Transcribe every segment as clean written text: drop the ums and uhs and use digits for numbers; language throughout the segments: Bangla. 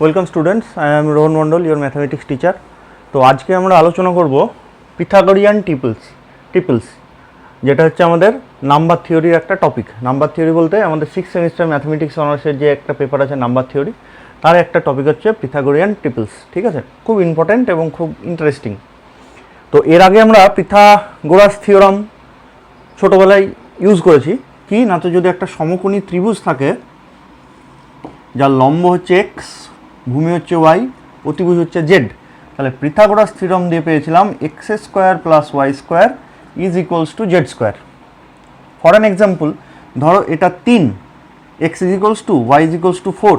Welcome students, I am Rohan Mondal, your mathematics teacher. তো আজকে আমরা আলোচনা করব পিথাগোরিয়ান ট্রিপলস, যেটা হচ্ছে আমাদের নাম্বার থিওরির একটা টপিক। নাম্বার থিওরি বলতে আমাদের 6th সেমিস্টার ম্যাথামেটিক্স অনার্সের যে একটা পেপার আছে নাম্বার থিওরি, তার একটা টপিক হচ্ছে পিথাগোরিয়ান ট্রিপলস। ঠিক আছে, খুব ইম্পর্ট্যান্ট এবং খুব ইন্টারেস্টিং। তো এর আগে আমরা পিথাগোরাস থিওরাম ছোটোবেলায় ইউজ করেছি। কি না, তো যদি একটা সমকোণী ত্রিভুজ থাকে যার লম্ব হচ্ছে এক্স, ভূমি হচ্ছে ওয়াই, অতিভুজ হচ্ছে জেড, তাহলে পিথাগোরাস থিওরাম দিয়ে পেয়েছিলাম x square plus y square is equals to z square. For an example, ধরো এটা 3, x is equals to y is equals to 4,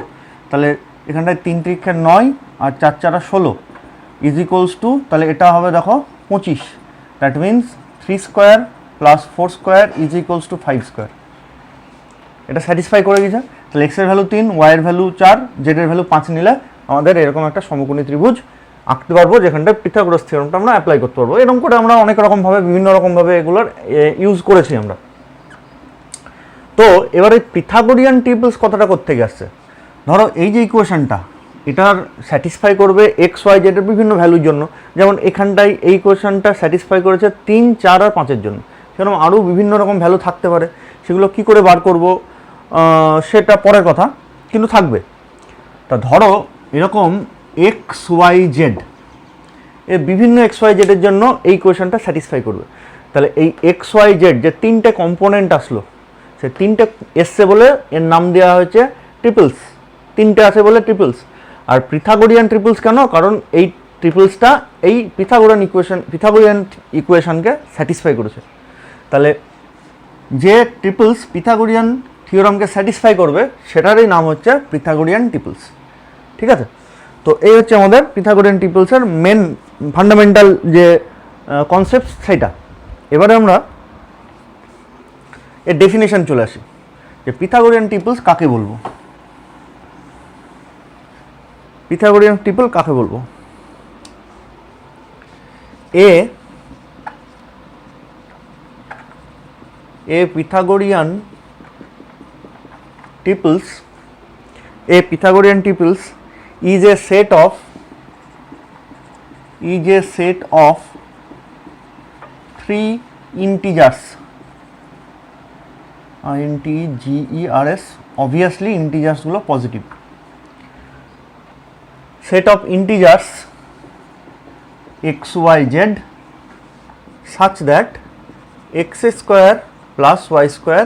তাহলে এখানটায় 3 3 9 আর 4 4 16 ইজ ইকুয়ালস টু, তাহলে এটা হবে দেখো 25। That means 3 square plus 4 square is equals two 5 square. এটা স্যাটিসফাই করে গেছে। তাহলে এক্সের ভ্যালু 3, ওয়াইয়ের ভ্যালু 4, জেডের ভ্যালু 5 নিলে আমাদের এরকম একটা সমকোণী ত্রিভুজ আঁকতে পারবো, যেখানটায় পিথাগোরাস থিওরামটা আমরা অ্যাপ্লাই করতে পারবো। এরকম করে আমরা অনেক রকমভাবে বিভিন্ন রকমভাবে এগুলোর ইউজ করেছি আমরা। তো এবারে পিথাগোরিয়ান ট্রিপলস কথাটা কোত্থেকে আসছে? ধরো এই যে ইকুয়েশনটা, এটার স্যাটিসফাই করবে এক্স ওয়াই জেডের বিভিন্ন ভ্যালুর জন্য। যেমন এখানটায় এই ইকুয়েশনটা স্যাটিসফাই করেছে 3, 4 আর 5-এর জন্য। সেরকম আরও বিভিন্ন রকম ভ্যালু থাকতে পারে, সেগুলো কি করে বার করব সেটা পরের কথা, কিন্তু থাকবে। তা ধরো এরকম এক্স ওয়াই জেড, এর বিভিন্ন এক্স ওয়াই জেডের জন্য এই ইকুয়েশনটা স্যাটিসফাই করবে। তাহলে এই এক্স ওয়াই জেড যে 3টে কম্পোনেন্ট আসলো, সে 3টে এসছে বলে এর নাম দেওয়া হয়েছে ট্রিপলস। 3টে আছে বলে ট্রিপলস। আর পিথাগোরিয়ান ট্রিপলস কেন? কারণ এই ট্রিপলসটা এই পিথাগোরিয়ান ইকুয়েশনকে স্যাটিসফাই করেছে। তাহলে যে ট্রিপলস পিথাগোরিয়ান থিওরামকে স্যাটিসফাই করবে সেটারই নাম হচ্ছে পিথাগোরিয়ান ট্রিপলস। ঠিক আছে, তো এই হচ্ছে আমাদের পিথাগোরিয়ান ট্রিপলসের মেন ফান্ডামেন্টাল যে কনসেপ্ট সেটা। এবারে আমরা এর ডেফিনেশন চলে আসি যে পিথাগোরিয়ান ট্রিপলস কাকে বলবো। পিথাগোরিয়ান ট্রিপল কাকে বলবো? এ Pythagorean triples is a set of 3 integers, integers, obviously integers গুলো positive, set of integers x y z such that x square plus y square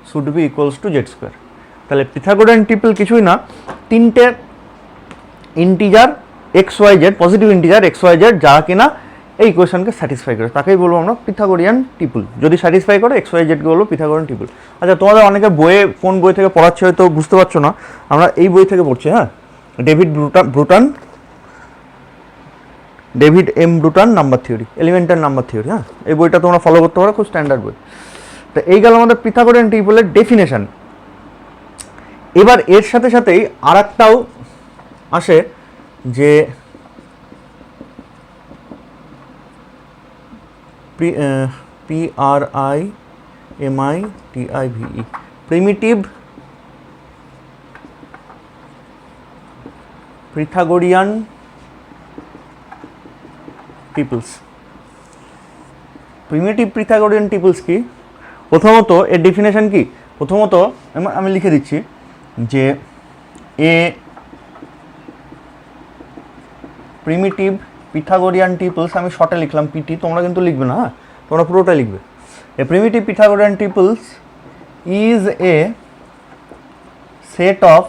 should be equals to z square. তাহলে পিথাগোরিয়ান ট্রিপল কিছুই না, 3টে integer x y z, positive integer x y z, যারা কিনা এই ইকুয়েশনকে স্যাটিসফাই করে তাকেই বলবো আমরা পিথাগোরিয়ান ট্রিপল। যদি স্যাটিসফাই করে এক্স ওয়াই জেডকে বলবো পিথাগোরিয়ান ট্রিপল। আচ্ছা, তোমাদের অনেকে বইয়ে কোন বই থেকে পড়াচ্ছে হয়তো বুঝতে পারছো না, আমরা এই বই থেকে পড়ছি। হ্যাঁ, David M Burton number theory, elemental number theory. হ্যাঁ, এই বইটা তোমরা ফলো করতে পারো, খুব স্ট্যান্ডার্ড বই। তো এই গেল আমাদের পিথাগোরিয়ান ট্রিপলের ডেফিনেশন। এবার এর সাথে সাথেই আর একটাও আসে যে PRIMITIVE, primitive Pythagorean ট্রিপলস। Primitive Pythagorean ট্রিপলস কি? প্রথমত এর ডেফিনেশন কি? প্রথমত আমি লিখে দিচ্ছি যে এ প্রিমিটিভ পিথাগোরিয়ান ট্রিপলস, আমি শর্টে লিখলাম পিটি, তোমরা কিন্তু লিখবে না। হ্যাঁ, তোমরা পুরোটাই লিখবে। A primitive Pythagorean triples is a set of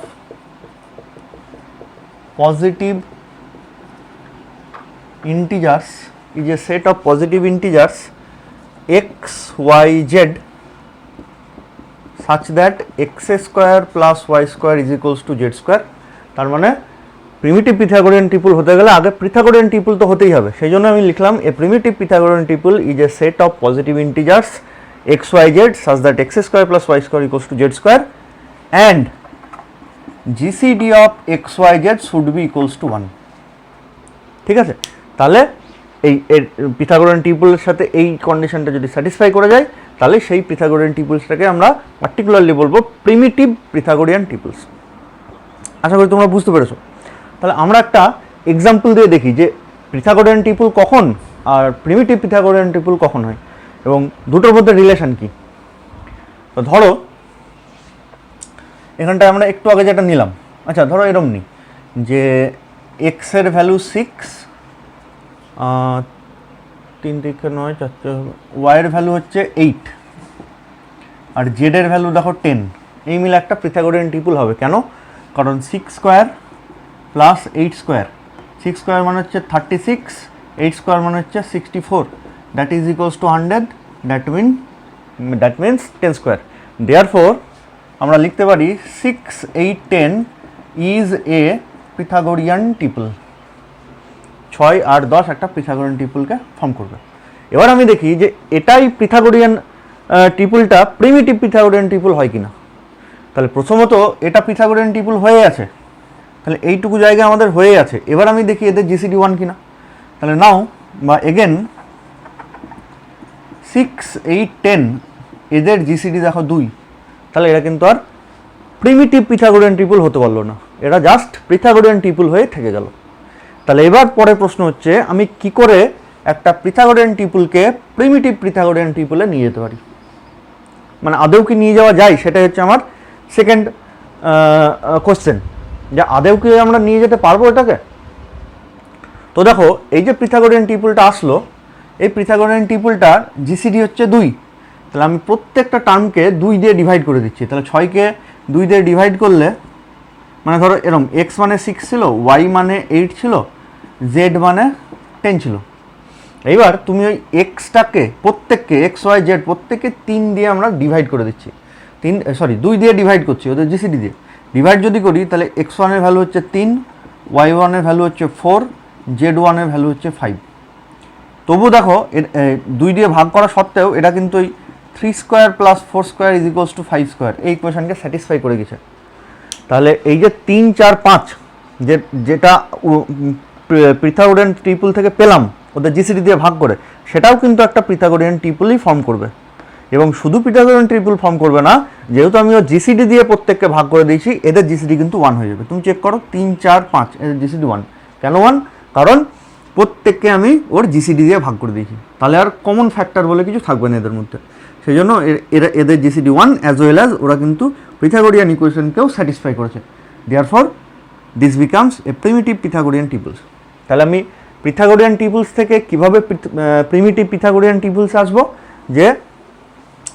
positive integers x y z such that x square plus y square is equals to z square। তার মানে প্রিমিটিভ পিথাগোরিয়ান ট্রিপল হতে গেলে আগে পিথাগোরিয়ান ট্রিপল তো হতেই হবে। সেই জন্য আমি লিখলাম a primitive Pythagorean triple is a set of positive integers x y z such that x square plus y square equals to z square and GCD of x y z should be equals to 1। ঠিক আছে, তাহলে এই পিথাগোরিয়ান ট্রিপলের সাথে এই কন্ডিশনটা যদি স্যাটিসফাই করে যায়, তাহলে সেই পিথাগোরিয়ান ট্রিপলসটাকে আমরা পার্টিকুলারলি বলবো প্রিমিটিভ পিথাগোরিয়ান ট্রিপলস। আশা করি তোমরা বুঝতে পেরেছো। তাহলে আমরা একটা এক্সাম্পল দিয়ে দেখি যে পিথাগোরিয়ান ট্রিপল কখন আর প্রিমিটিভ পিথাগোরিয়ান ট্রিপল কখন হয় এবং দুটোর মধ্যে রিলেশন কি। তো ধরো এখানটায় আমরা একটু আগে যেটা নিলাম, আচ্ছা ধরো এরম নিই যে এক্সের ভ্যালু 6, 3 থেকে 9, 4, ওয়াইয়ের ভ্যালু হচ্ছে 8 আর জেডের ভ্যালু দেখো 10। এই মিলে একটা পিথাগোরিয়ান ট্রিপল হবে। কেন? কারণ 6 স্কোয়ার প্লাস 8 স্কোয়ার, 6 স্কোয়ার মানে হচ্ছে 36, 8 স্কোয়ার মানে হচ্ছে 64, that is equals two 100, that means 10 square. Therefore আমরা লিখতে পারি 6, 8, 10 ইজ এ পিথাগোরিয়ান ট্রিপল। 6, 8, 10 একটা পিথাগোরিয়ান ট্রিপলকে ফর্ম করবে। এবার আমি দেখি যে এটাই পিথাগোরিয়ান ট্রিপলটা প্রিমিটিভ পিথাগোরিয়ান ট্রিপল হয় কিনা। তাহলে প্রথমত এটা পিথাগোরিয়ান ট্রিপল হয়ে আছে, তাহলে এইটুকু জায়গা আমাদের হয়ে আছে। এবার আমি দেখি এদের জিসিডি 1 কিনা। তাহলে নাও বা এগেন 6, 8, 10 এদের জিসিডি দেখো 2, তাহলে এরা কিন্তু আর প্রিমিটিভ পিথাগোরিয়ান ট্রিপল হতে পারলো না, এরা জাস্ট পিথাগোরিয়ান ট্রিপল হয়ে থেকে গেল। তাহলে এবার পরের প্রশ্ন হচ্ছে আমি কি করে একটা পিথাগোরিয়ান ট্রিপলকে প্রিমিটিভ পিথাগোরিয়ান ট্রিপলে নিয়ে যেতে পারি, মানে আদৌ কি নিয়ে যাওয়া যায়, সেটাই হচ্ছে আমার সেকেন্ড কোশ্চেন, যে আদৌ কি আমরা নিয়ে যেতে পারবো এটাকে। তো দেখো এই যে পিথাগোরিয়ান ট্রিপলটা আসলো, এই পিথাগোরিয়ান ট্রিপলটার জিসিডি হচ্ছে 2, তাহলে আমি প্রত্যেকটা টার্মকে 2 দিয়ে ডিভাইড করে দিচ্ছি। তাহলে 6কে 2 দিয়ে ডিভাইড করলে মানে ধরো এরকম এক্স মানে 6 ছিল, ওয়াই মানে 8 ছিল, জেড মানে 10 ছিল। এইবার তুমি ওই এক্সটাকে প্রত্যেককে এক্স ওয়াই জেড প্রত্যেককে 3 দিয়ে আমরা ডিভাইড করে দিচ্ছি, 2 দিয়ে ডিভাইড করছি ওদের জিসিডি দিয়ে। ডিভাইড যদি করি তাহলে এক্স ওয়ানের ভ্যালু হচ্ছে 3, ওয়াই ওয়ানের ভ্যালু হচ্ছে 4, জেড ওয়ানের ভ্যালু হচ্ছে 5। তবু দেখো 2 দিয়ে ভাগ করা সত্ত্বেও এটা কিন্তু ওই 3 square plus 4 square is equals two 5 square এই ইকুয়েশনকে স্যাটিসফাই করে গেছে। তাহলে এই যে 3, 4, 5 যেটা পিথাগোরিয়ান ট্রিপল থেকে পেলাম ওদের জিসিডি দিয়ে ভাগ করে, সেটাও কিন্তু একটা পিথাগোরিয়ান ট্রিপলই ফর্ম করবে। এবং শুধু পিথাগোরিয়ান ট্রিপল ফর্ম করবে না, যেহেতু আমি ওর জিসিডি দিয়ে প্রত্যেককে ভাগ করে দিয়েছি, এদের জিসিডি কিন্তু 1 হয়ে যাবে। তুমি চেক করো 3, 4, 5 এদের জিসিডি 1। কেন 1? কারণ প্রত্যেককে আমি ওর জিসিডি দিয়ে ভাগ করে দিয়েছি, তাহলে আর কমন ফ্যাক্টর বলে কিছু থাকবে না এদের মধ্যে। সেই জন্য এদের জিসিডি 1 অ্যাজ ওয়েল অ্যাজ ওরা কিন্তু পিথাগোরিয়ান ইকুয়েশনকেও স্যাটিসফাই করেছে। Therefore this becomes a primitive Pythagorean ট্রিপলস। তাহলে আমি পিথাগোরিয়ান ট্রিপলস থেকে কীভাবে প্রিমিটিভ পিথাগোরিয়ান ট্রিপলস আসবো, যে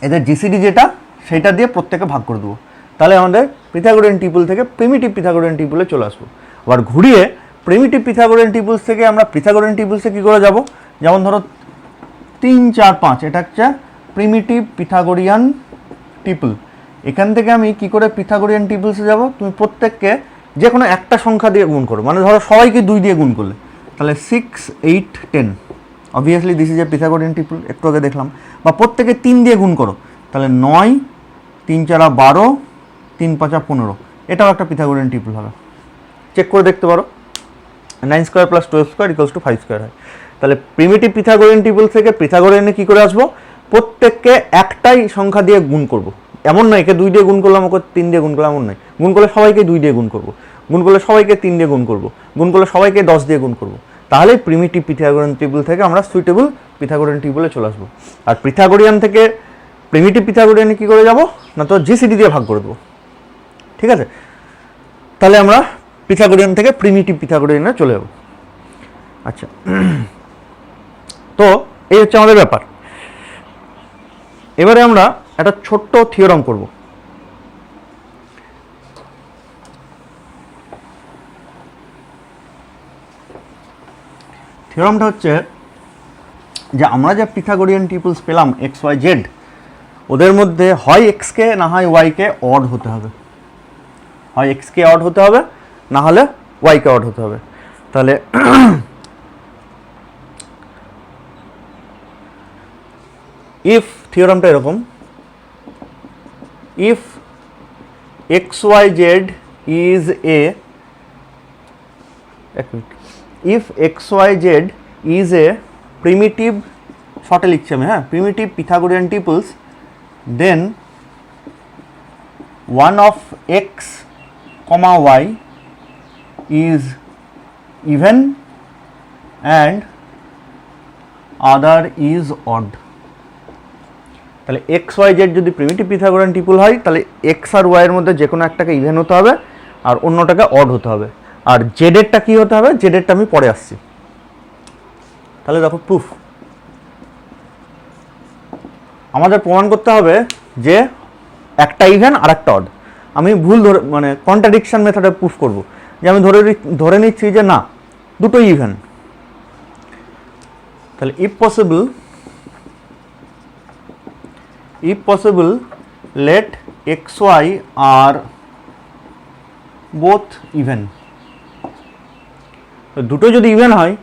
এদের জিসিডি যেটা সেটা দিয়ে প্রত্যেকে ভাগ করে দেবো, তাহলে আমাদের পিথাগোরিয়ান ট্রিপল থেকে প্রিমিটিভ পিথাগোরিয়ান ট্রিপলে চলে আসবো। আবার ঘুরিয়ে প্রিমিটিভ পিথাগোরিয়ান ট্রিপলস থেকে আমরা পিথাগোরিয়ান ট্রিপলসে কী করে যাব, যেমন ধরো 3, 4, 5 এটা হচ্ছে প্রিমিটিভ পিথাগোরিয়ান ট্রিপল। এখান থেকে আমি কি করে পিথাগোরিয়ান ট্রিপলসে যাব, তুমি প্রত্যেককে যে কোনো একটা সংখ্যা দিয়ে গুণ করো, মানে ধরো সবাইকে 2 দিয়ে গুণ করলে, তাহলে 6, 8, 10 obviously this is a Pythagorean triple, একটু আগে দেখলাম। বা প্রত্যেকে 3 দিয়ে গুণ করো, তাহলে 9, 3, 4, 12, 3, 5, 15 এটাও একটা পিথাগোরিয়ান ট্রিপল হবে। চেক করে দেখতে পারো 9 square plus 12 square equals to 5 square হয়। তাহলে প্রিমিটিভ পিথাগোরিয়ান ট্রিপল থেকে পিথাগোরিয়ানে কী করে আসবো, প্রত্যেককে একটাই সংখ্যা দিয়ে গুণ করব। এমন নয় একে 2 দিয়ে গুণ করলাম, ওকে 3 দিয়ে গুণ করলাম, এমন নয়। গুণ করলে সবাইকে 2 দিয়ে গুণ করব, গুণ করলে সবাইকে 3 দিয়ে গুণ করব, গুণ করলে সবাইকে 10 দিয়ে গুণ করব। তাহলেই প্রিমিটিভ পিথাগোরিয়ান ট্রিপল থেকে আমরা সুইটেবল পিথাগোরিয়ান ট্রিপলে চলে আসবো। আর পিথাগোরিয়ান থেকে প্রিমিটিভ পিথাগোরিয়ানে কী করে যাব না, তো জিসিডি দিয়ে ভাগ করে দেবো। ঠিক আছে, তাহলে আমরা পিথাগোরিয়ান থেকে প্রিমিটিভ পিথাগোরিয়ানে চলে যাব। আচ্ছা, তো এই হচ্ছে আমাদের ব্যাপার। এবারে আমরা একটা ছোট্ট থিওরাম করব। থিওরামটা হচ্ছে যে আমরা যে পিথাগোরিয়ান ট্রিপলস পেলাম এক্স ওয়াই জেড, ওদের মধ্যে হয় এক্সকে না হয় ওয়াইকে অড হতে হবে, হয় এক্সকে অড হতে হবে না হলে ওয়াইকে অড হতে হবে। তাহলে ইফ থিওরামটা এরকম, if x y z is a, if x y z is a primitive, শর্টে লিখছি আমি, হ্যাঁ, primitive Pythagorean triples, then one of x, y is even and other is odd. তাহলে এক্স ওয়াই জেড যদি প্রিমিটিভ পিথাগোরিয়ান ট্রিপল হয় তাহলে এক্স আর ওয়াই এর মধ্যে যে কোনো একটাকে ইভেন হতে হবে আর অন্যটাকে অড হতে হবে। আর জেডেরটা কী হতে হবে, জেডেরটা আমি পরে আসছি। তাহলে দেখো প্রুফ, আমাদের প্রমাণ করতে হবে যে একটা ইভেন আর একটা অড। আমি ভুল ধরে মানে কন্ট্রাডিকশন মেথডে প্রুফ করব, যে আমি ধরে নিচ্ছি যে না দুটোই ইভেন। তাহলে if possible let xy are both even। দুটো যদি ইভেন হয়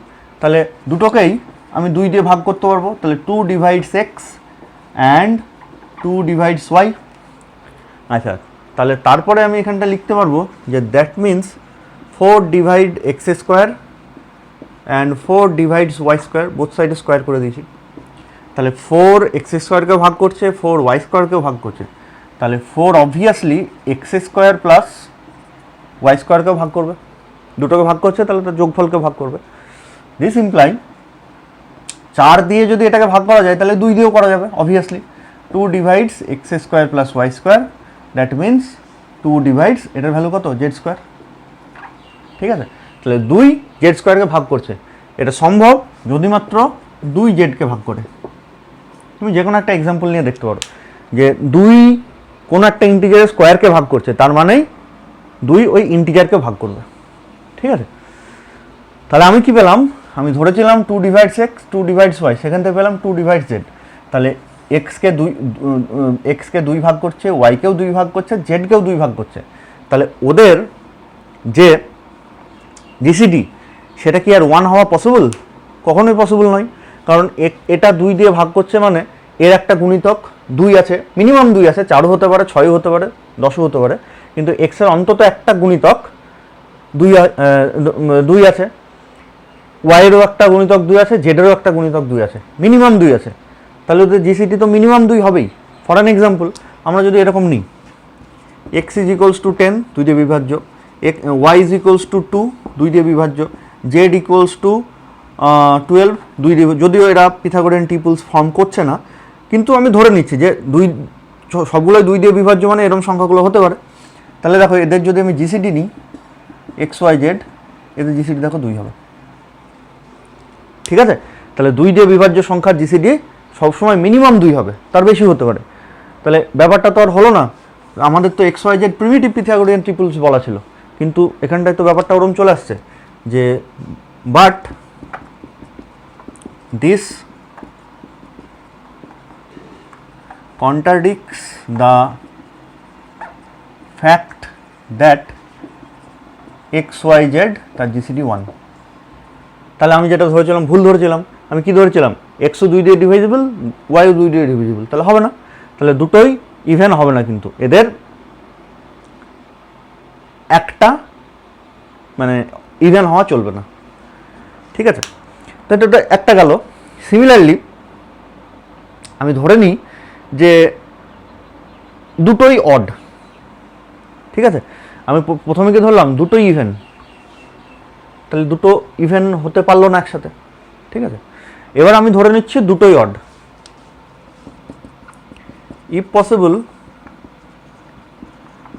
তাহলে দুটোকেই আমি 2 দিয়ে ভাগ করতে পারবো। তাহলে 2 divides x and 2 divides y। আচ্ছা, তাহলে তারপরে আমি এখানটা লিখতে পারবো যে that means 4 divide x square and 4 divides y square, both সাইডে স্কোয়ার করে দিয়েছি। তাহলে 4 x স্কোয়ারকেও ভাগ করছে, 4 y স্কোয়ারকেও ভাগ করছে। তাহলে 4 obviously x square plus y স্কোয়ারকেও ভাগ করবে, দুটোকে ভাগ করছে তাহলে তার যোগফলকে ভাগ করবে। দিস ইমপ্লাই 4 দিয়ে যদি এটাকে ভাগ করা যায় তাহলে 2 দিয়েও করা যাবে obviously. 2 divides x square plus y square, that means 2 divides এটার ভ্যালু কত, জেড স্কোয়ার। ঠিক আছে, তাহলে 2 জেড স্কোয়ারকে ভাগ করছে, এটা সম্ভব যদি মাত্র 2 জেডকে ভাগ করে। তুমি যে কোনো একটা এক্সাম্পল নিয়ে দেখতে পারো যে 2 কোনো একটা ইন্টিজারের স্কোয়ারকে ভাগ করছে, তার মানেই 2 ওই ইন্টিজারকে ভাগ করবে। ঠিক আছে, তাহলে আমি কি পেলাম, আমি ধরেছিলাম 2 divides x 2 divides y, সেখান থেকে পেলাম 2 divides z। তাহলে এক্সকে 2 ভাগ করছে, ওয়াইকেও 2 ভাগ করছে, জেডকেও 2 ভাগ করছে। তাহলে ওদের যে জিসিডি সেটা কি আর 1 হওয়া পসিবল? কখনোই পসিবল নয়, কারণ এটা 2 দিয়ে ভাগ করছে মানে এর একটা গুণিতক 2 আছে, মিনিমাম 2 আছে, 4ও হতে পারে, 6ও হতে পারে, 10ও হতে পারে, কিন্তু এক্সের অন্তত একটা গুণিতক 2 আছে, ওয়াইয়েরও একটা গুণিতক 2 আছে, জেডেরও একটা গুণিতক 2 আছে, মিনিমাম 2 আছে। তাহলে ওদের জিসিটি তো মিনিমাম 2 হবেই। ফর অ্যান এক্সাম্পল আমরা যদি এরকম নিই, এক্স ইজ ইকুয়ালস টু 10 2 দিয়ে বিভাজ্য, ওয়াই ইজ ইকুয়ালস টু 2 2 দিয়ে বিভাজ্য, জেড ইকুয়ালস টু 12 2 দিয়ে, যদিও এরা পিথাগোরিয়ান ট্রিপলস ফর্ম করছে না, কিন্তু আমি ধরে নিচ্ছি যে সবগুলোই 2 দিয়ে বিভাজ্য মানে এরকম সংখ্যাগুলো হতে পারে। তাহলে দেখো এদের যদি আমি জিসিডি নিই এক্স ওয়াই জেড, এদের জিসিডি দেখো 2 হবে। ঠিক আছে, তাহলে 2 দিয়ে বিভাজ্য সংখ্যার জিসিডি সবসময় মিনিমাম 2 হবে, তার বেশি হতে পারে। তাহলে ব্যাপারটা তো আর হলো না, আমাদের তো x y z primitive Pythagorean triples বলা ছিল, কিন্তু এখানটায় তো ব্যাপারটা ওরম চলে আসছে যে but this contradicts the fact that x y z তার জিসিডি 1। তাহলে আমি যেটা ধরেছিলাম ভুল ধরেছিলাম, আমি কি ধরেছিলাম এক্সও 2 দিয়ে ডিভিজিবল, ওয়াইও 2 দিয়ে ডিভিজিবল, তাহলে হবে না, তাহলে দুটোই ইভেন হবে না, কিন্তু এদের একটা মানে ইভেন হওয়া চলবে না। ঠিক আছে, তো এটা একটা গেল। সিমিলারলি আমি ধরে নিই যে দুটোই অড। ঠিক আছে, আমি প্রথমে কি ধরলাম দুটোই ইভেন, তাহলে দুটো ইভেন হতে পারলো না একসাথে। ঠিক আছে, এবার আমি ধরে নিচ্ছি দুটোই odd. If possible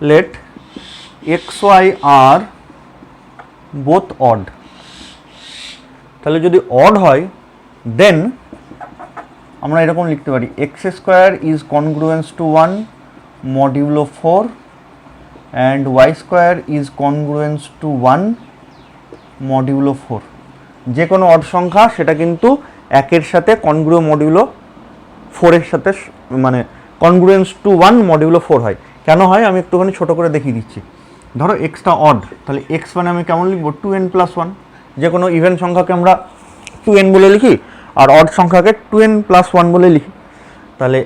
let x y are both odd. তাহলে যদি অড হয় দেন আমরা এরকম লিখতে পারি x square is congruence to 1 modulo 4 and y square is congruence to 1 modulo 4। যে কোনো অড সংখ্যা সেটা কিন্তু 1-এর সাথে কনগ্রুয় মডিউলো 4-এর সাথে মানে কনগ্রুয়েন্স টু 1 মডিউলো 4 হয়। কেন হয় আমি একটুখানি ছোটো করে দেখিয়ে দিচ্ছি। ধরো এক্সটা অড, তাহলে এক্স মানে আমি কেমন লিখবো 2n+1। যে কোনো ইভেন সংখ্যাকে আমরা 2n বলে লিখি আর অড সংখ্যাকে 2n+1 বলে লিখি। তাহলে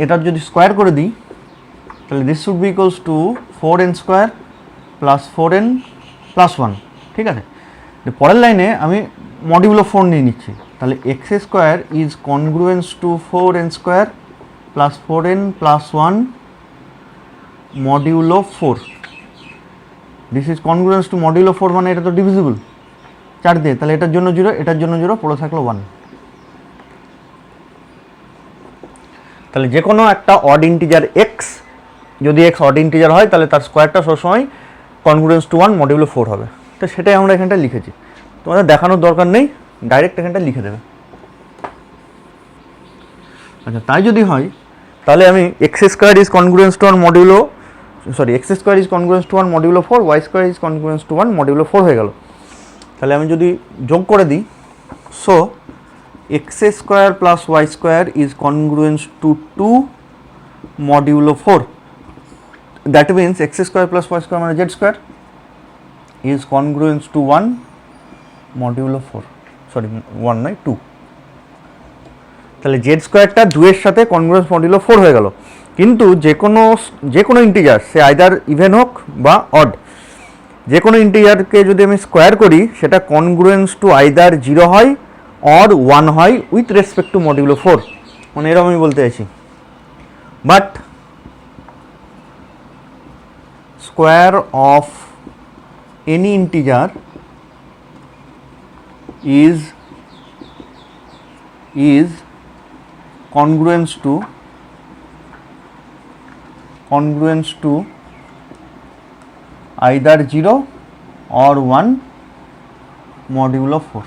এটার যদি স্কোয়ার করে দিই তাহলে this should be equals two 4n square plus 4n+1। ঠিক আছে, পরের লাইনে আমি মডিউলো 4 নিয়ে নিচ্ছি, তাহলে x square is congruence to 4n square plus 4n+1 modulo 4। This is congruence to modulo 4 মানে এটা তো ডিভিজিবল 4 দিয়ে, তাহলে এটার জন্য 0, এটার জন্য 0, পড়ে থাকলো 1। তাহলে যে কোনো একটা অড ইন্টিজার এক্স, যদি এক্স অড ইন্টিজার হয় তাহলে তার স্কোয়ারটা সবসময় কনগ্রুয়েন্স টু 1 মডিউলো 4 হবে। তো সেটাই আমরা এখানটা লিখেছি, তোমাদের দেখানোর দরকার নেই, ডাইরেক্ট এখানটা লিখে দেবে। আচ্ছা, তাই যদি হয় তাহলে আমি x square is congruence to 1 modulo, sorry x square is congruence to 1 modulo 4, y square is congruence to 1 modulo 4 হয়ে গেল। তাহলে আমি যদি যোগ করে দিই, so x square plus y square is congruence to 2 modulo 4, that means x square plus y square মানে z square is congruence to 1 modulo 4, sorry 1 নয় 2। তাহলে জেড স্কোয়ারটা 2 এর সাথে কনগ্রুয়েন্স মডিউলো 4 হয়ে গেল। কিন্তু যে কোনো ইন্টিজার, সে আইদার ইভেন হোক বা অড, যে কোনো ইন্টিজারকে যদি আমি স্কোয়ার করি সেটা কনগ্রুয়েন্স টু আইদার 0 হয় অর 1 হয় উইথ রেসপেক্ট টু মডিউলো 4, মানে এরকম আমি বলতে চাইছি। But square of any integer is congruence to either 0 or 1 modulo 4।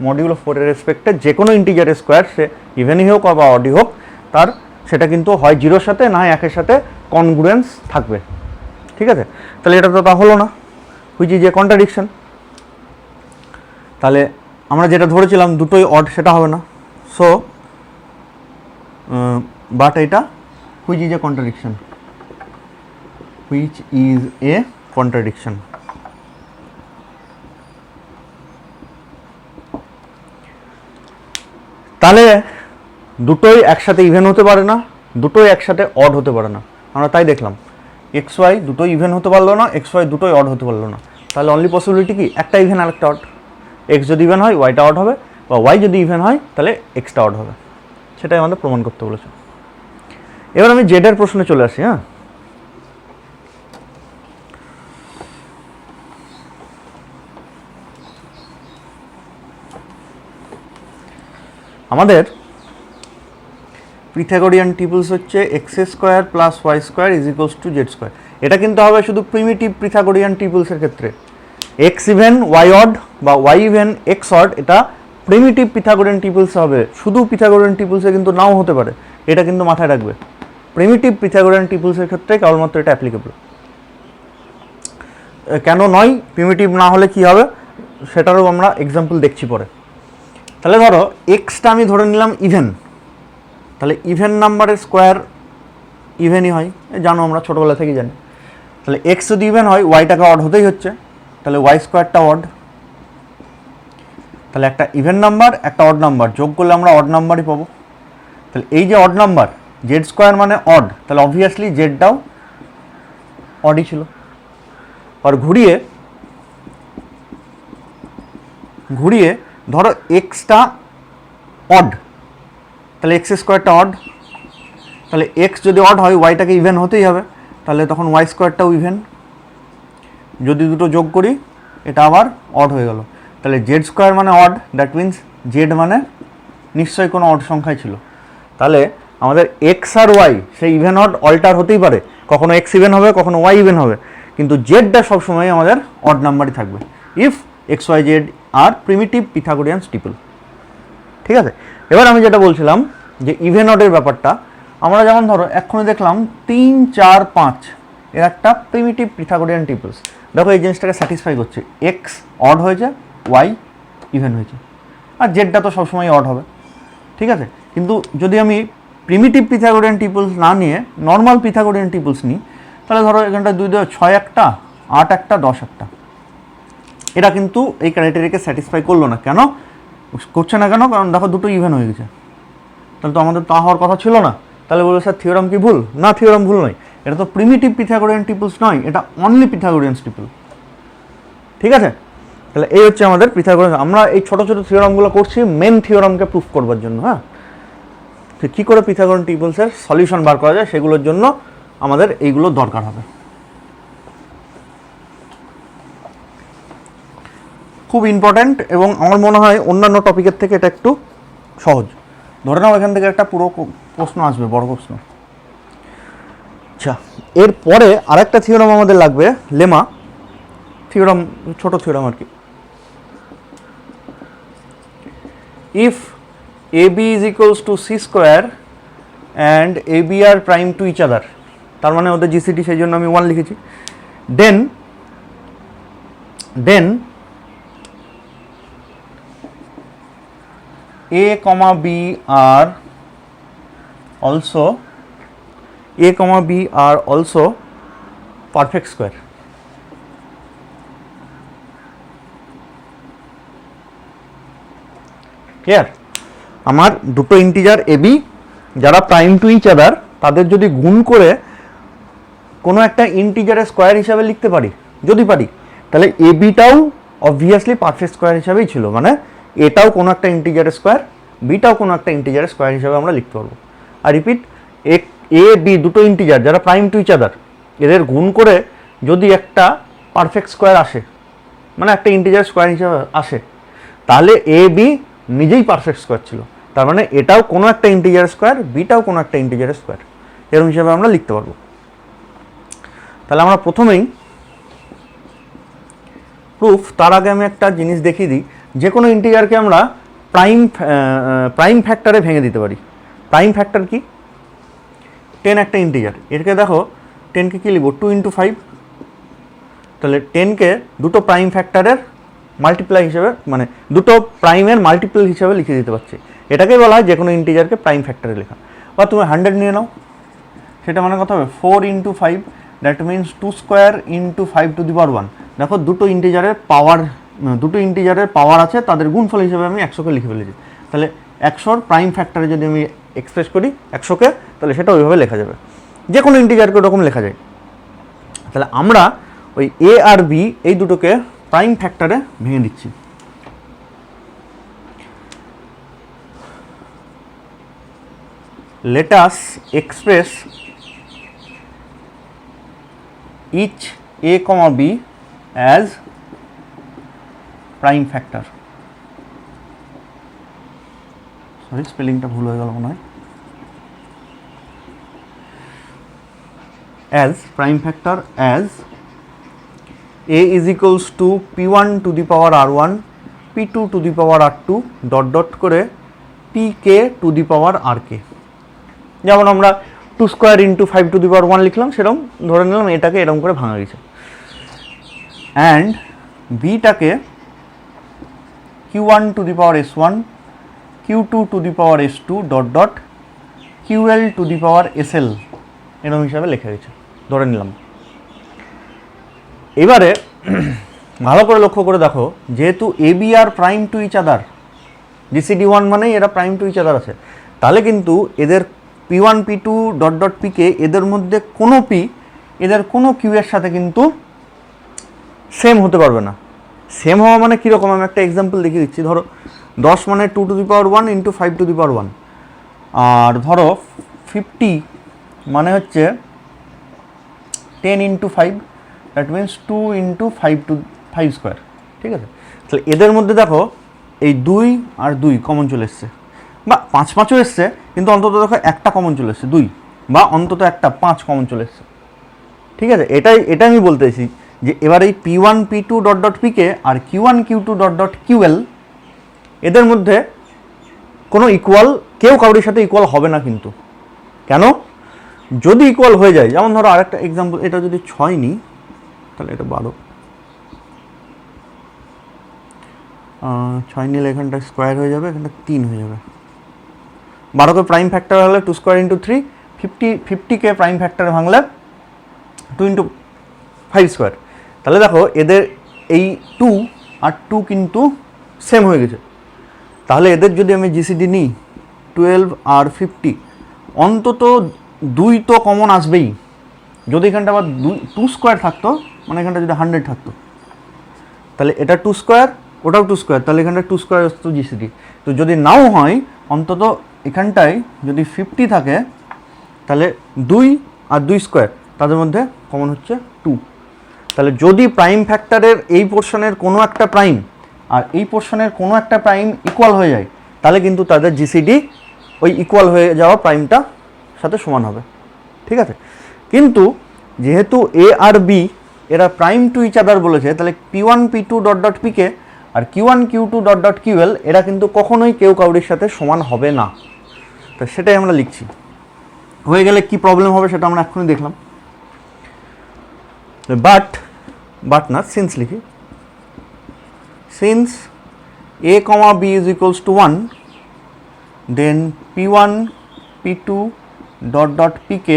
Modulo 4 এর রেসপেক্টে যে কোনো ইন্টিজারের স্কোয়ার, সে ইভেনই হোক বা অডই হোক, তার সেটা কিন্তু হয় 0-র সাথে না 1-এর সাথে কনগ্রুয়েন্স থাকবে। ঠিক আছে, তাহলে এটা তো তা হলো না, হুইচ ইজ এ কন্ট্রাডিকশন। তাহলে আমরা যেটা ধরেছিলাম দুটোই অড, সেটা হবে না। সো বাট এটা which is a contradiction, which is a contradiction. তাহলে দুটোই একসাথে ইভেন হতে পারে না, দুটোই একসাথে অড হতে পারে না। আমরা তাই দেখলাম, এক্স ওয়াই দুটোই ইভেন হতে পারলো না, এক্স ওয়াই দুটোই অড হতে পারলো না। তাহলে অনলি পসিবিলিটি কি, একটা ইভেন আর একটা অড। এক্স যদি ইভেন হয় ওয়াইটা অড হবে, বা ওয়াই যদি ইভেন হয় তাহলে এক্সটা অড হবে, সেটাই আমাদের প্রমাণ করতে বলেছে। এবার আমি জেডের প্রশ্নে চলে আসি। হ্যাঁ, আমাদের পিথাগোরিয়ান টিপলস হচ্ছে x square plus y square is equals to z square. এটা কিন্তু হবে শুধু প্রিমিটিভ পিথাগোরিয়ান টিপলসের ক্ষেত্রে। এক্স ইভেন ওয়াই অড বা ওয়াই ইভেন এক্স অড, এটা প্রিমিটিভ পিথাগোরিয়ান টিপলস হবে, শুধু পিথাগোরিয়ান টিপলসে কিন্তু নাও হতে পারে, এটা কিন্তু মাথায় রাখবে। প্রিমিটিভ পিথাগোরিয়ান টিপলসের ক্ষেত্রে কেবলমাত্র এটা অ্যাপ্লিকেবল। কেন নয়, প্রিমিটিভ না হলে কি হবে সেটারও আমরা এক্সাম্পল দেখছি পরে। তাহলে ধরো এক্সটা আমি ধরে নিলাম ইভেন, তাহলে ইভেন নাম্বারের স্কোয়ার ইভেনই হয়, জানো আমরা ছোটোবেলা থেকেই জানি। তাহলে এক্স যদি ইভেন হয় ওয়াইটাকে অড হতেই হচ্ছে, তাহলে ওয়াই স্কোয়ারটা অড। তাহলে একটা ইভেন নাম্বার একটা অড নাম্বার যোগ করলে আমরা অড নাম্বারই পাবো। তাহলে এই যে অড নাম্বার, জেড স্কোয়ার মানে অড, তাহলে অবভিয়াসলি জেডটাও অডই ছিল। আর ঘুরিয়ে ধরো এক্সটা অড, তাহলে এক্স স্কোয়ারটা অড, তাহলে এক্স যদি অড হয় ওয়াইটাকে ইভেন হতেই হবে, তাহলে তখন ওয়াই স্কোয়ারটাও ইভেন। যদি দুটো যোগ করি এটা আবার অড হয়ে গেল, তাহলে জেড স্কোয়ার মানে অড, দ্যাট মিন্স জেড মানে নিশ্চয়ই কোনো অড সংখ্যায় ছিল। তাহলে আমাদের এক্স আর ওয়াই সেই ইভেন অড অল্টার হতেই পারে, কখনো এক্স ইভেন হবে কখনো ওয়াই ইভেন হবে, কিন্তু জেডটা সবসময় আমাদের অড নাম্বারই থাকবে if x y z are primitive Pythagorean triple. ঠিক আছে, এবার আমি যেটা বলছিলাম যে ইভেন অডের ব্যাপারটা, আমরা যেমন ধরো এক্ষুনি দেখলাম 3, 4, 5 এর একটা প্রিমিটিভ পিথাগোরিয়ান টিপলস। দেখো এই জিনিসটাকে স্যাটিসফাই করছে, এক্স অড হয়েছে ওয়াই ইভেন হয়েছে, আর জেডটা তো সবসময় অড হবে। ঠিক আছে, কিন্তু যদি আমি প্রিমিটিভ পিথাগোরিয়ান টিপলস না নিয়ে নর্মাল পিথাগোরিয়ান টিপলস নিই, তাহলে ধরো এখানটা 2, 2, 6 একটা, 8 একটা, 10 একটা, এটা কিন্তু এই ক্রাইটেরিয়াকে স্যাটিসফাই করলো না। কেন করছে না কেন? কারণ দেখো দুটো ইভেন হয়ে গেছে, তাহলে তো আমাদের তা হওয়ার কথা ছিল না। তাহলে বলবো স্যার থিওরাম কি ভুল? না, থিওরাম ভুল নয়, এটা তো প্রিমিটিভ পিথাগোরিয়ান টিপলস নয়, এটা অনলি পিথাগোরিয়ান টিপল। ঠিক আছে, তাহলে এই হচ্ছে আমাদের পিথাগোরিয়ান। আমরা এই ছোটো ছোটো থিওরামগুলো করছি মেন থিওরামকে প্রুফ করবার জন্য। হ্যাঁ, কী করে পিথাগোরিয়ান টিপলসের সলিউশন বার করা যায় সেগুলোর জন্য আমাদের এইগুলো দরকার হবে। খুব ইম্পর্ট্যান্ট এবং আমার মনে হয় অন্যান্য টপিকের থেকে এটা একটু সহজ। ধরে নাও এখান থেকে একটা পুরো প্রশ্ন আসবে, বড় প্রশ্ন। আচ্ছা, এরপরে আরেকটা থিওরাম আমাদের লাগবে, লেমা থিওরাম, ছোট থিওরাম আর কি। If AB is equals to C square and AB are prime to each other, তার মানে ওদের GCD, সেই জন্য আমি 1 লিখেছি। দেন A, B are also perfect square। Clear? আমার দুটো ইন্টিজার AB যারা প্রাইম টু ইচ আদার, তাদের যদি গুণ করে কোনো একটা ইন্টিজারের স্কোয়ার হিসাবে লিখতে পারি, যদি পারি, তাহলে ABটাও অবভিয়াসলি পারফেক্ট স্কোয়ার হিসাবেই ছিল, মানে এটাও কোনো একটা ইন্টিজারের স্কোয়ার, বিটাও কোনো একটা ইন্টিজারের স্কোয়ার হিসাবে আমরা লিখতে পারবো। আর রিপিট, AB দুটো ইন্টিজার যারা প্রাইম টু ইচ আদার, এদের গুণ করে যদি একটা পারফেক্ট স্কোয়ার আসে, মানে একটা ইন্টিজার স্কোয়ার হিসাবে আসে, তাহলে AB নিজেই পারফেক্ট স্কোয়ার ছিল। তার মানে এটাও কোনো একটা ইন্টিজার স্কোয়ার, বিটাও কোনো একটা ইন্টিজার স্কোয়ার, এরকম হিসাবে আমরা লিখতে পারবো। তাহলে আমরা প্রথমেই প্রুফ, তার আগে আমি একটা জিনিস দেখিয়ে দিই। যে কোনো ইন্টিজারকে আমরা প্রাইম ফ্যাক্টরে ভেঙে দিতে পারি। প্রাইম ফ্যাক্টর কি? 10 একটা ইন্টিজার, এটাকে দেখো 10কে কী লিখব, 2 × 5। তাহলে 10কে দুটো প্রাইম ফ্যাক্টরের মাল্টিপ্লাই হিসেবে, মানে দুটো প্রাইমের মাল্টিপল হিসেবে লিখে দিতে পারছি। এটাকেই বলা হয় যে কোনো ইন্টিজারকে প্রাইম ফ্যাক্টরে লেখা। বা তুমি 100 নিয়ে নাও, সেটা মানে কত হবে, 4 × 5, that means 2 square × 5 to the power 1। দেখো দুটো ইন্টিজারের পাওয়ার আছে, তাদের গুণফল হিসেবে আমি 100কে লিখে ফেলেছি। তাহলে 100র প্রাইম ফ্যাক্টরে যদি আমি এক্সপ্রেস করি 100কে, তাহলে সেটা ওইভাবে লেখা যাবে। যে কোনো ইন্টিজারকে ওরকম লেখা যায়। তাহলে আমরা ওই A আর B এই দুটোকে প্রাইম ফ্যাক্টরে ভেঙে দিচ্ছি। Let us express each A, B as prime factor। Sorry, স্পেলিংটা ভুল হয়ে গেল মনে হয়। as prime factor as A is equals to P1 to the power R1, P2 to the power R2 dot dot করে PK to the power RK। যেমন আমরা 2 স্কোয়ার × 5 টু দি পাওয়ার 1 লিখলাম, সেরকম ধরে নিলাম এটাকে এরকম করে ভাঙা গেছে। অ্যান্ড বিটাকে Q1 to the power S1, Q2 to the power S2 dot dot QL to the power SL এরকম হিসাবে লেখা গেছে, ধরে নিলাম। এবারে ভালো করে লক্ষ্য করে দেখো, যেহেতু AB আর prime to each other, GCD 1 মানেই এরা প্রাইম টু ইচ আদার আছে, তাহলে কিন্তু এদের P1 P2 dot dot PK, এদের মধ্যে কোনো P এদের কোনো Q এর সাথে কিন্তু সেম হতে পারবে না। সেম হওয়া মানে কীরকম, আমি একটা এক্সাম্পল দেখিয়ে দিচ্ছি। ধরো 10 মানে 2 two the power 1 × 5 to the power 1, আর ধরো 50 মানে হচ্ছে 10 × 5, দ্যাট মিনস 2 × 5 স্কোয়ার। ঠিক আছে? তাহলে এদের মধ্যে দেখো এই 2 আর 2 কমন চলে এসছে, বা 5 5ও এসছে, কিন্তু অন্তত দেখো একটা কমন চলে এসছে 2, বা অন্তত একটা 5 কমন চলে এসছে। ঠিক আছে? এটা আমি বলতেছি যে এবার এই P1 P2 dot dot PK আর Q1 Q2 dot dot QL, এদের মধ্যে কোনো ইকুয়াল, কেউ কারোর সাথে ইকুয়াল হবে না। কিন্তু কেন? যদি ইকুয়াল হয়ে যায়, যেমন ধরো আরেকটা এক্সাম্পল, এটা যদি 6 নিই, তাহলে এটা 12, 6 নিলে এখানটা স্কোয়ার হয়ে যাবে, এখানটা 3 হয়ে যাবে। 12কে প্রাইম ফ্যাক্টর হলে 2 স্কোয়ার × 3, 50কে প্রাইম ফ্যাক্টরে ভাঙলে 2 × 5 স্কোয়ার। তাহলে দেখো এদের এই 2 আর 2 কিন্তু সেম হয়ে গেছে। তাহলে এদের যদি আমি GCD নিই 12 আর 50, অন্তত 2 তো কমন আসবেই। যদি এখানটা আবার 2 স্কোয়ার থাকতো, মানে এখানটা যদি 100 থাকতো, তাহলে এটা 2 স্কোয়ার, ওটাও 2 স্কোয়ার, তাহলে এখানটা 2 স্কোয়ার আসতো GCD। তো যদি নাও হয়, অন্তত এখানটায় যদি 50 থাকে, তাহলে 2 আর 2 স্কোয়ার, তাদের মধ্যে কমন হচ্ছে 2। তাহলে যদি প্রাইম ফ্যাক্টরের এই পোর্শনের কোনো একটা প্রাইম আর এই পোর্শনের কোনো একটা প্রাইম ইকুয়াল হয়ে যায়, তাহলে কিন্তু তাদের জিসিডি ওই ইকুয়াল হয়ে যাওয়া প্রাইমটা সাথে সমান হবে, ঠিক আছে। কিন্তু যেহেতু এ আর বি এরা প্রাইম টু ইচ আদার বলেছে, তাহলে P1 P2 ডট ডট পিকে আর Q1 Q2 dot dot QL এরা কিন্তু কখনোই কেউ কাউরির সাথে সমান হবে না। তো সেটাই আমরা লিখছি। হয়ে গেলে কি প্রবলেম হবে সেটা আমরা এক্ষুনি দেখলাম। বাট না, সিন্স লিখি। Since a comma b is equals to 1, then P1 P2 dot dot pk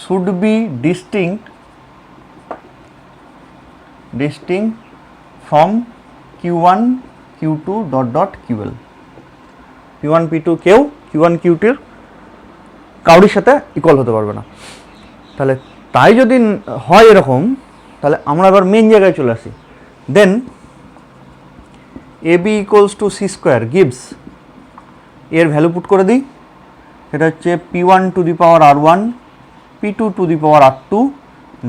should be distinct from Q1 Q2 dot dot ql। P1 P2 কেউ Q1 Q2 এর কাউরির সাথে ইকুয়াল হতে পারবে না। তাহলে তাই যদি হয় এরকম, তাহলে আমরা এবার মেন জায়গায় চলে আসি। Then AB equals to C square gives, এর ভ্যালু পুট করে দিই, সেটা হচ্ছে P1 to the power R1 P2 to the power R2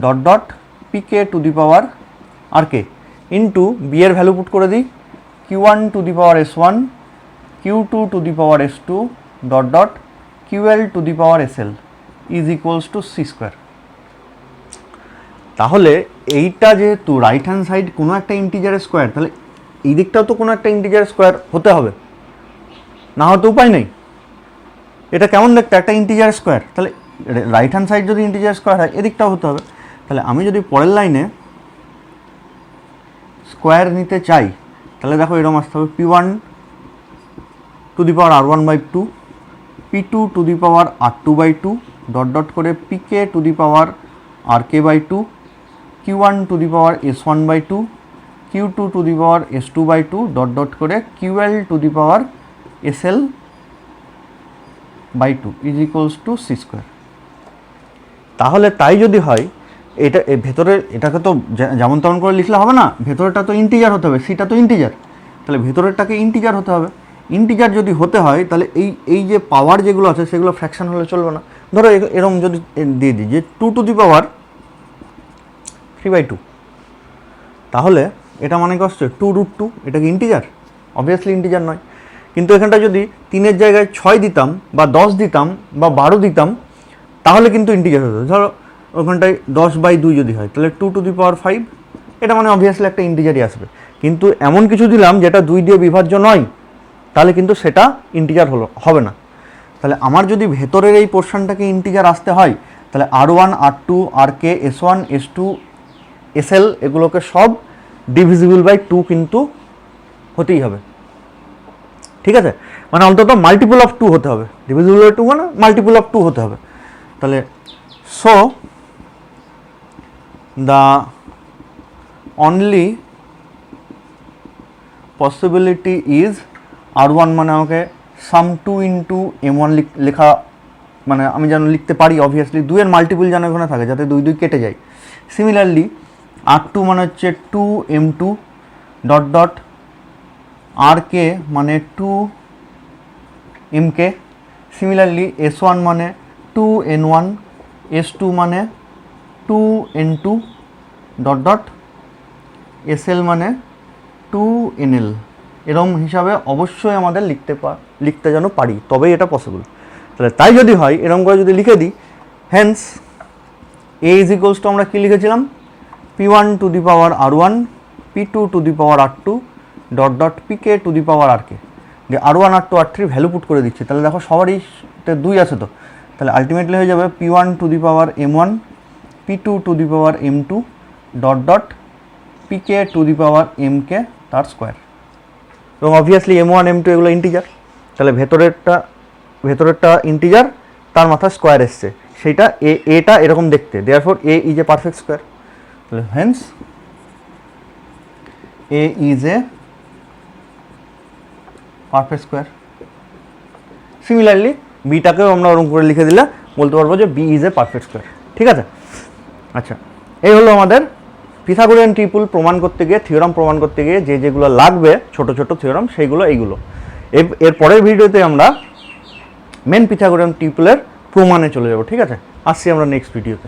dot dot PK to the power RK into B এর ভ্যালু পুট করে দিই Q1 to the power S1 Q2 to the power S2 dot dot QL to the power SL is equals to C square. তাহলে এইটা যেহেতু রাইট হ্যান্ড সাইড কোনো একটা ইন্টিজারের স্কোয়ার, তাহলে এই দিকটাও তো কোনো একটা ইন্টিজারের স্কোয়ার হতে হবে, না হতে উপায় নেই। এটা কেমন দেখতে, একটা ইন্টিজার স্কোয়ার, তাহলে রাইট হ্যান্ড সাইড যদি ইন্টিজার স্কোয়ার হয় এদিকটাও হতে হবে। তাহলে আমি যদি পরের লাইনে স্কোয়ার নিতে চাই, তাহলে দেখো এরকম আসতে হবে P1 to the power R1 by 2 P2 to the power R2 by 2 dot dot করে PK to the power RK by 2 Q1 to the power S1 by 2 Q2 to the power S2 by 2 dot dot করে QL to the power SL by 2 is equals to C square. তাহলে তাই যদি হয়, এটা ভেতরের এটাকে তো যেমন তেমন করে লিখলে হবে না, ভেতরেরটা তো ইন্টিজার হতে হবে, সিটা তো ইন্টিজার, তাহলে ভেতরেরটাকে ইন্টিজার হতে হবে। ইন্টিজার যদি হতে হয়, তাহলে এই যে পাওয়ার যেগুলো আছে সেগুলো ফ্র্যাকশন হলে চলবে না। ধরো এরকম যদি দিয়ে দিই যে 2 টু দি পাওয়ার 3/2, তাহলে এটা মানে কি হচ্ছে 2√2, এটা কি ইন্টিজার? অবভিয়াসলি ইন্টিজার নয়। কিন্তু এখানটা যদি 3-এর জায়গায় 6 দিতাম বা 10 দিতাম বা 12 দিতাম, তাহলে কিন্তু ইন্টিজার হতো। ধরো ওখানটায় 10/2 যদি হয়, তাহলে 2 টু দি পাওয়ার 5, এটা মানে অবভিয়াসলি একটা ইন্টিজারই আসবে। কিন্তু এমন কিছু দিলাম যেটা 2 দিয়ে বিভাজ্য নয়, তাহলে কিন্তু সেটা ইন্টিজার হবে না। তাহলে আমার যদি ভেতরের এই পোর্শনটাকে ইন্টিজার আসতে হয়, তাহলে R1 R2 RK S1 S2 SL এগুলোকে সব ডিভিজিবল বাই 2 কিন্তু হতেই হবে, ঠিক আছে। মানে অন্তত মাল্টিপল অফ 2 হতে হবে, ডিভিজিবল বাই 2 মানে মাল্টিপল অফ 2 হতে হবে। তাহলে so the only possibility is R1 মানে আমাকে সাম 2 ইন্টু M1 লেখা, মানে আমি যেন লিখতে পারি অবভিয়াসলি 2 এর মাল্টিপল যেন এখানে থাকে, যাতে 2 2 কেটে যায়। সিমিলারলি R2 মানে হচ্ছে 2 M2 ডট ডট RK মানে 2 MK। সিমিলারলি S1 মানে 2 N1 S2 মানে 2 N2 ডট ডট SL মানে 2 NL। এরকম হিসাবে অবশ্যই আমাদের লিখতে যেন পারি, তবেই এটা পসিবল। তাহলে তাই যদি হয় এরকম করে যদি লিখে দিই, hence A is equals to আমরা কী লিখেছিলাম P1 to the power R1 P2 to the power R2 dot dot PK to the power RK। যে R1 R2 R3 value put করে দিচ্ছি, তাহলে দেখো সবারই 2 আছে তো, তাহলে আলটিমেটলি হয়ে যাবে P1 to the power M1 P2 to the power M2 dot dot PK to the power MK তার স্কোয়ার। এবং অবভিয়াসলি M1 M2 এগুলো ইন্টিজার, তাহলে ভেতরেরটা ইন্টিজার, তার মাথায় স্কোয়ার এসছে, সেইটা এটা এরকম দেখতে, therefore A is a perfect square. তাহলে hence A is a perfect square. Similarly বিটাকেও আমরা ওরকম করে লিখে দিলে বলতে পারবো যে B is a perfect square, ঠিক আছে। আচ্ছা, এই হলো আমাদের পিথাগোরিয়ান ট্রিপল প্রমাণ করতে গিয়ে, থিওরাম প্রমাণ করতে গিয়ে যেগুলো লাগবে ছোট ছোট থিওরাম, এইগুলো। এর পরের ভিডিওতে আমরা মেন পিথাগোরিয়ান ট্রিপলের প্রমাণে চলে যাব, ঠিক আছে। আসছি আমরা নেক্সট ভিডিওতে।